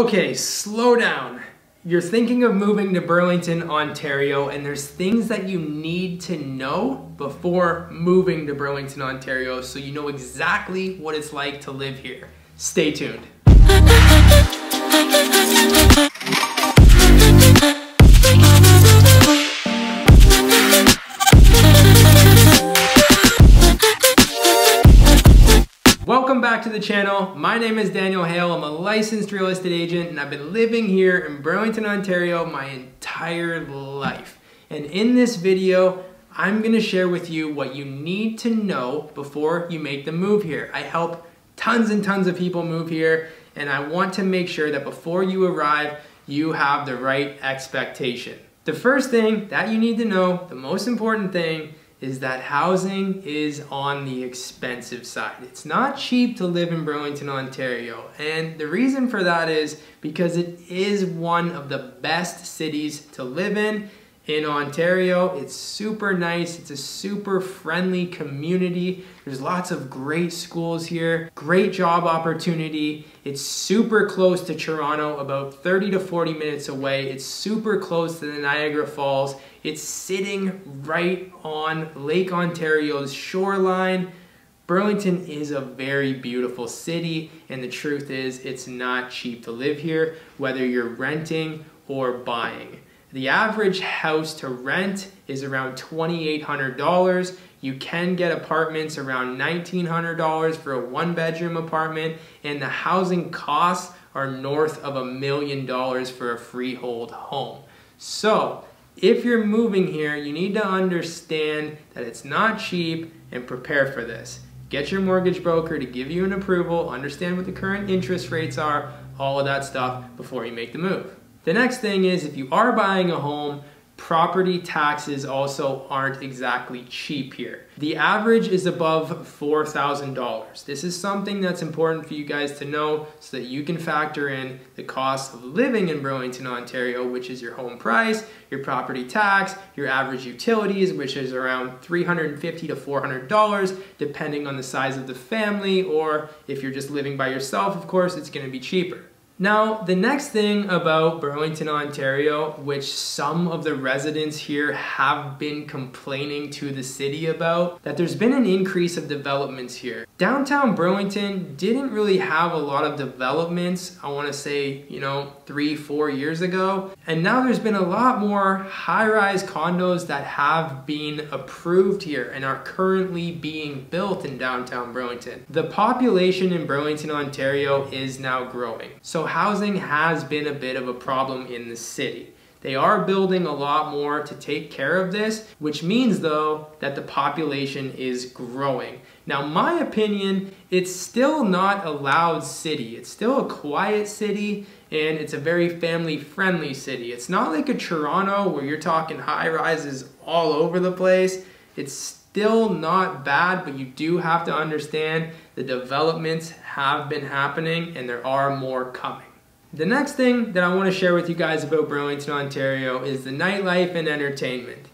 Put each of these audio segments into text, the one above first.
Okay, slow down. You're thinking of moving to Burlington, Ontario, and there's things that you need to know before moving to Burlington, Ontario, so you know exactly what it's like to live here. Stay tuned. Welcome back to the channel. My name is Daniel Hale. I'm a licensed real estate agent and I've been living here in Burlington, Ontario my entire life. And in this video, I'm going to share with you what you need to know before you make the move here. I help tons and tons of people move here, and I want to make sure that before you arrive, you have the right expectation. The first thing that you need to know, the most important thing, is that housing is on the expensive side. It's not cheap to live in Burlington, Ontario. And the reason for that is because it is one of the best cities to live in Ontario. It's super nice. It's a super friendly community. There's lots of great schools here, great job opportunity. It's super close to Toronto, about 30 to 40 minutes away. It's super close to the Niagara Falls. It's sitting right on Lake Ontario's shoreline. Burlington is a very beautiful city, and the truth is it's not cheap to live here, whether you're renting or buying. The average house to rent is around $2,800. You can get apartments around $1,900 for a one-bedroom apartment, and the housing costs are north of $1 million for a freehold home. So, if you're moving here, you need to understand that it's not cheap and prepare for this. Get your mortgage broker to give you an approval, understand what the current interest rates are, all of that stuff before you make the move. The next thing is, if you are buying a home, property taxes also aren't exactly cheap here. The average is above $4,000. This is something that's important for you guys to know so that you can factor in the cost of living in Burlington, Ontario, which is your home price, your property tax, your average utilities, which is around $350 to $400, depending on the size of the family, or if you're just living by yourself, of course, it's going to be cheaper. Now, the next thing about Burlington, Ontario, which some of the residents here have been complaining to the city about, that there's been an increase of developments here. Downtown Burlington didn't really have a lot of developments, I want to say, 3-4 years ago. And now there's been a lot more high-rise condos that have been approved here and are currently being built in downtown Burlington. The population in Burlington, Ontario is now growing. So housing has been a bit of a problem in the city. They are building a lot more to take care of this, which means though that the population is growing. Now, my opinion, it's still not a loud city. It's still a quiet city, and it's a very family-friendly city. It's not like a Toronto where you're talking high-rises all over the place. It's still not bad, but you do have to understand the developments have been happening and there are more coming. The next thing that I want to share with you guys about Burlington, Ontario is the nightlife and entertainment.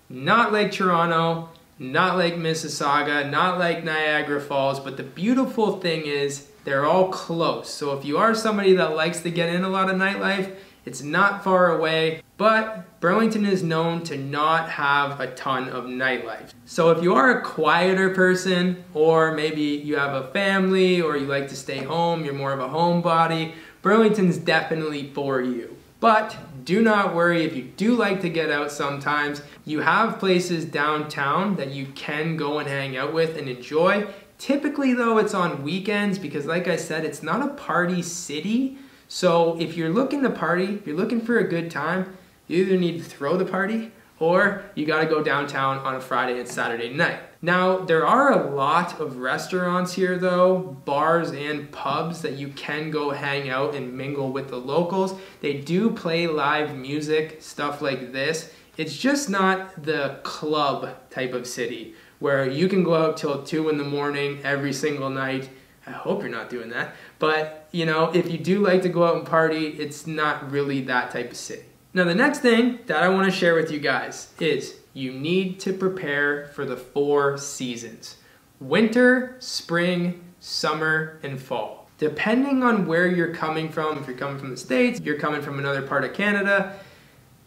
Not like Toronto, not like Mississauga, not like Niagara Falls, but the beautiful thing is they're all close. So if you are somebody that likes to get in a lot of nightlife, it's not far away, but Burlington is known to not have a ton of nightlife. So if you are a quieter person, or maybe you have a family, or you like to stay home, you're more of a homebody, Burlington's definitely for you. But do not worry, if you do like to get out sometimes, you have places downtown that you can go and hang out with and enjoy. Typically though, it's on weekends because like I said, it's not a party city. So if you're looking to party, you're looking for a good time, you either need to throw the party or you gotta go downtown on a Friday and Saturday night. Now, there are a lot of restaurants here though, bars and pubs that you can go hang out and mingle with the locals. They do play live music, stuff like this. It's just not the club type of city where you can go out till 2 in the morning every single night. I hope you're not doing that. But, if you do like to go out and party, it's not really that type of city. Now, the next thing that I want to share with you guys is you need to prepare for the 4 seasons: winter, spring, summer, and fall. Depending on where you're coming from, if you're coming from the States, if you're coming from another part of Canada,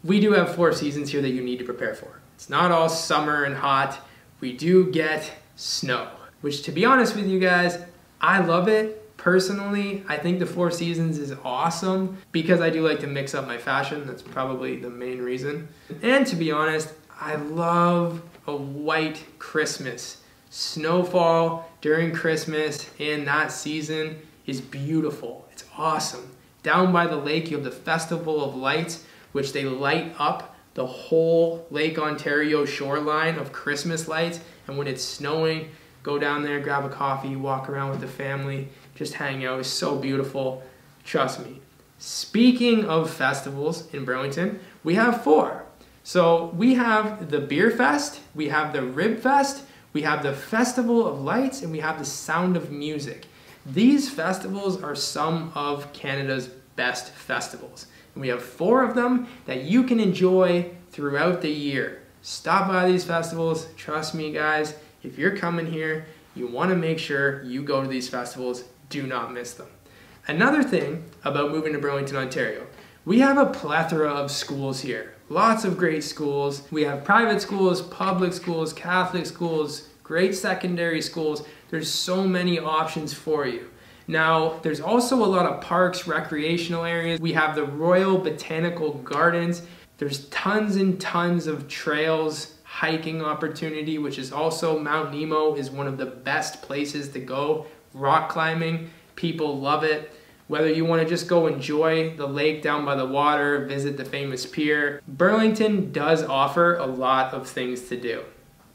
we do have 4 seasons here that you need to prepare for. It's not all summer and hot. We do get snow, which, to be honest with you guys, I love it. Personally, I think the 4 seasons is awesome because I do like to mix up my fashion. That's probably the main reason. And to be honest, I love a white Christmas. Snowfall during Christmas and that season is beautiful. It's awesome. Down by the lake, you have the Festival of Lights, which they light up the whole Lake Ontario shoreline of Christmas lights. And when it's snowing, go down there, grab a coffee, walk around with the family, just hang out. It's so beautiful. Trust me. Speaking of festivals in Burlington, we have 4. So we have the Beer Fest, we have the Rib Fest, we have the Festival of Lights, and we have the Sound of Music. These festivals are some of Canada's best festivals. And we have 4 of them that you can enjoy throughout the year. Stop by these festivals. Trust me, guys, if you're coming here, you want to make sure you go to these festivals. Do not miss them. Another thing about moving to Burlington, Ontario, we have a plethora of schools here. Lots of great schools. We have private schools, public schools, Catholic schools, great secondary schools. There's so many options for you. Now, there's also a lot of parks, recreational areas. We have the Royal Botanical Gardens. There's tons and tons of trails, hiking opportunity, which is also Mount Nemo is one of the best places to go. Rock climbing, people love it. Whether you want to just go enjoy the lake down by the water, visit the famous pier, Burlington does offer a lot of things to do.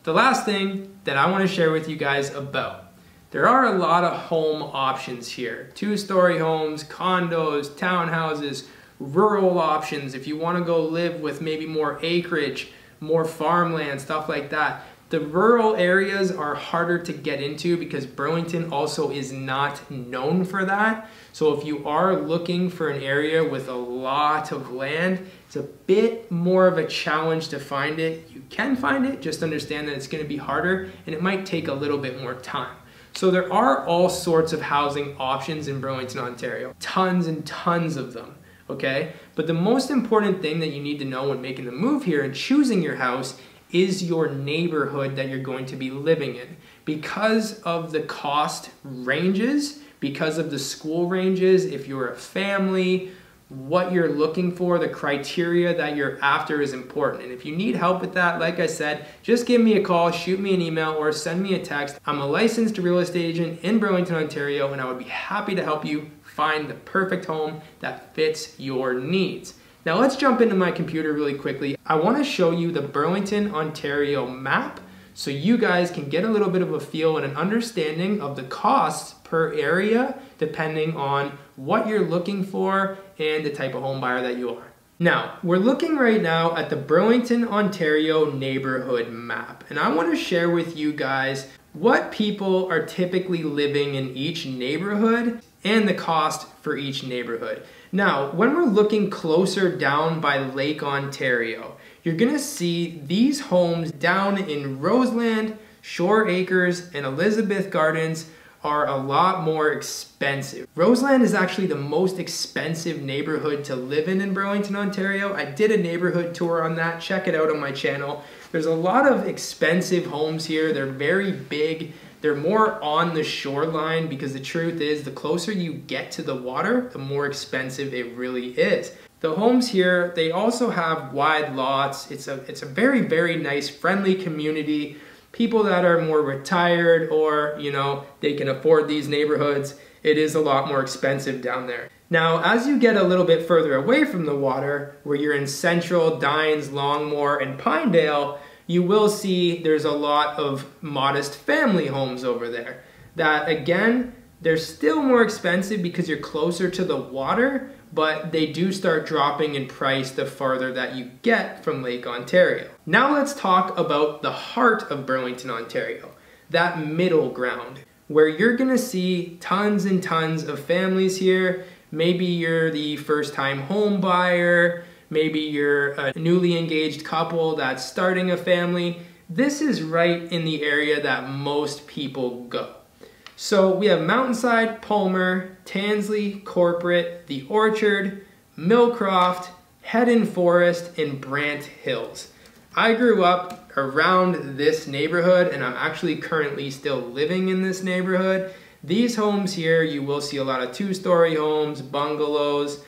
The last thing that I want to share with you guys about, there are a lot of home options here. 2-story homes, condos, townhouses, rural options. If you want to go live with maybe more acreage, more farmland, stuff like that. The rural areas are harder to get into because Burlington also is not known for that. So if you are looking for an area with a lot of land, it's a bit more of a challenge to find it. You can find it, just understand that it's going to be harder and it might take a little bit more time. So there are all sorts of housing options in Burlington, Ontario. Tons and tons of them, okay? But the most important thing that you need to know when making the move here and choosing your house is your neighborhood that you're going to be living in. Because of the cost ranges, because of the school ranges, if you're a family, what you're looking for, the criteria that you're after is important. And if you need help with that, like I said, just give me a call, shoot me an email, or send me a text. I'm a licensed real estate agent in Burlington, Ontario, and I would be happy to help you find the perfect home that fits your needs. Now let's jump into my computer really quickly. I want to show you the Burlington Ontario map so you guys can get a little bit of a feel and an understanding of the costs per area depending on what you're looking for and the type of home buyer that you are. Now, we're looking right now at the Burlington Ontario neighborhood map, and I want to share with you guys what people are typically living in each neighborhood and the cost for each neighborhood. Now, when we're looking closer down by Lake Ontario, you're gonna see these homes down in Roseland, Shore Acres, and Elizabeth Gardens are a lot more expensive. Roseland is actually the most expensive neighborhood to live in Burlington, Ontario. I did a neighborhood tour on that. Check it out on my channel. There's a lot of expensive homes here. They're very big. They're more on the shoreline because the truth is the closer you get to the water, the more expensive it really is. The homes here, they also have wide lots. It's a very, very nice, friendly community. People that are more retired or, you know, they can afford these neighborhoods, it is a lot more expensive down there. Now, as you get a little bit further away from the water, where you're in Central, Dines, Longmore, and Pinedale, you will see there's a lot of modest family homes over there. That, again, they're still more expensive because you're closer to the water, but they do start dropping in price the farther that you get from Lake Ontario. Now let's talk about the heart of Burlington, Ontario, that middle ground, where you're gonna see tons and tons of families here. Maybe you're the first-time home buyer, maybe you're a newly engaged couple that's starting a family. This is right in the area that most people go. So we have Mountainside, Palmer, Tansley, Corporate, The Orchard, Millcroft, Hedden Forest, and Brant Hills. I grew up around this neighborhood, and I'm actually currently still living in this neighborhood. These homes here, you will see a lot of 2-story homes, bungalows,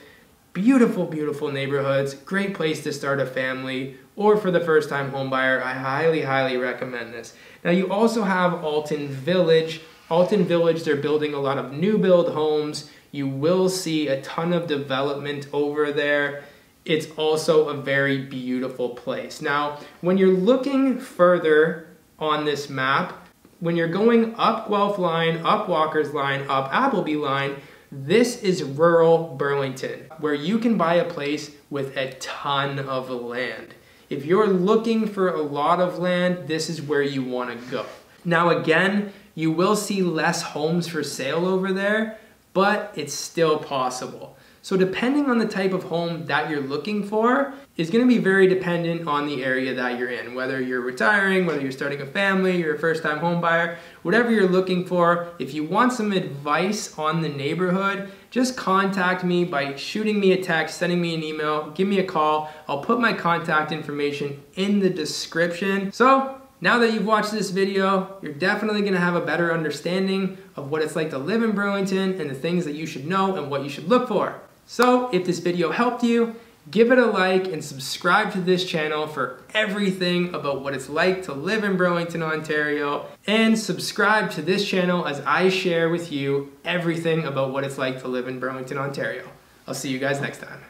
beautiful, beautiful neighborhoods, great place to start a family, or for the first time home buyer, I highly, highly recommend this. Now you also have Alton Village. Alton Village, they're building a lot of new build homes. You will see a ton of development over there. It's also a very beautiful place. Now, when you're looking further on this map, when you're going up Guelph Line, up Walker's Line, up Appleby Line, this is rural Burlington, where you can buy a place with a ton of land. If you're looking for a lot of land, this is where you want to go. Now again, you will see less homes for sale over there, but it's still possible. So depending on the type of home that you're looking for is going to be very dependent on the area that you're in. Whether you're retiring, whether you're starting a family, you're a first-time home buyer, whatever you're looking for, if you want some advice on the neighborhood, just contact me by shooting me a text, sending me an email, give me a call. I'll put my contact information in the description. So now that you've watched this video, you're definitely going to have a better understanding of what it's like to live in Burlington and the things that you should know and what you should look for. So if this video helped you, give it a like and subscribe to this channel for everything about what it's like to live in Burlington, Ontario, and subscribe to this channel as I share with you everything about what it's like to live in Burlington, Ontario. I'll see you guys next time.